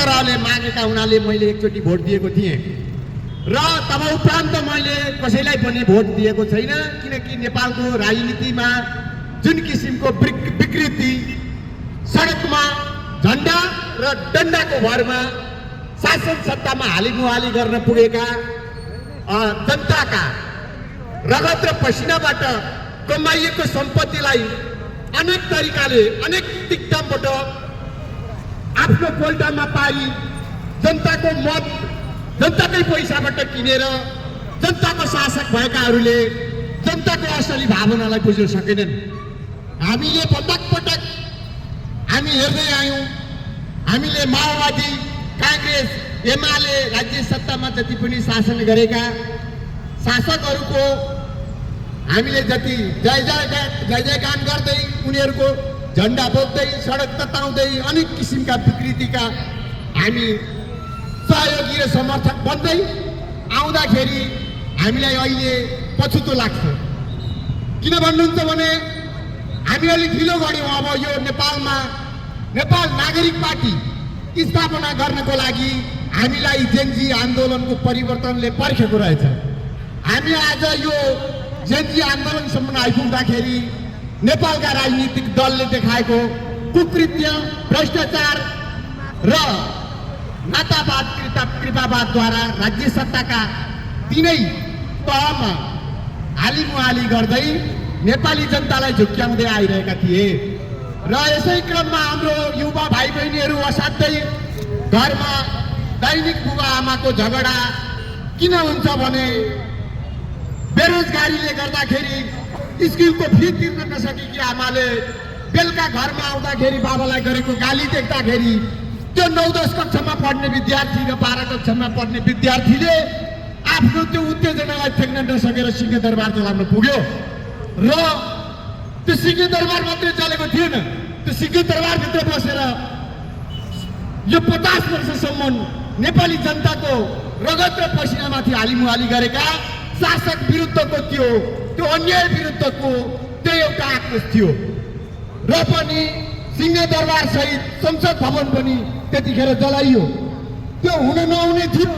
तरहले मागेका हुनाले मैले एकचोटि भोट दिएको थिएँ र तब उपरान्त मैले कसैलाई पनि भोट दिएको छैन, किनकि नेपालको राजनीतिमा जुन किसिमको विकृति, सडकमा झन्डा र डन्डाको भरमा शासन सत्तामा हालिमुहाली गर्न पुगेका जनताका रगत र पसिनाबाट कमाइएको सम्पत्तिलाई अनेक तरिकाले अनेक दिक्कमबाट आफ्नो कोल्टामा पारी जनताको मत जनताकै पैसाबाट किनेर जनताको शासक भएकाहरूले जनताको असली भावनालाई बुझ्न सकेनन्। हामीले पटक पटक हामी हेर्दै आयौँ, हामीले माओवादी, कांग्रेस, एमाले राज्य सत्तामा जति पनि शासन गरेका शासकहरूको हामीले जति जय जयगान गर्दै उनीहरूको झन्डा बोक्दै सडक तताउँदै अनेक किसिमका विकृतिका हामी सहयोगी र समर्थक बन्दै आउँदाखेरि हामीलाई अहिले पछुतो लाग्छ। किन भन्नुहुन्छ भने हामी अलिक ढिलो गऱ्यौँ। अब यो नेपालमा नेपाल नागरिक पार्टी स्थापना गर्नको लागि हामीलाई जेनजी आन्दोलनको परिवर्तनले पर्खेको रहेछ। हामी आज यो जेनजी आन्दोलनसम्म आइपुग्दाखेरि नेपालका राजनीतिक दलले देखाएको कुकृत्य, भ्रष्टाचार र नातावाद कृपावादद्वारा राज्य सत्ताका तीनै तहमा हालिमुहाली गर्दै नेपाली जनतालाई झुक्क्याउँदै आइरहेका थिए र यसै क्रममा हाम्रो युवा भाइ बहिनीहरू असाध्यै घरमा दैनिक बुबा आमाको झगडा किन हुन्छ भने बेरोजगारीले गर्दाखेरि स्कुलको फी तिर्न नसकेकी आमाले बेलुका घरमा आउँदाखेरि बाबालाई गरेको गाली देख्दाखेरि त्यो 9-10 कक्षामा पढ्ने विद्यार्थी र 12 कक्षामा पढ्ने विद्यार्थीले आफ्नो त्यो उत्तेजनालाई ठेक्न नसकेर सिंहदरबार चलाउन पुग्यो र त्यो सिंहदरबार मात्रै चलेको थिएन। त्यो सिंहदरबारभित्र बसेर यो 50 वर्षसम्म नेपाली जनताको रगत र पसिनामाथि हालिमुहाली गरेका शासक विरुद्धको त्यो अन्याय विरुद्धको त्यो एउटा आक्रोश थियो र पनि सिंहदरबार सहित संसद भवन पनि त्यतिखेर जलाइयो। त्यो हुन नहुने थियो।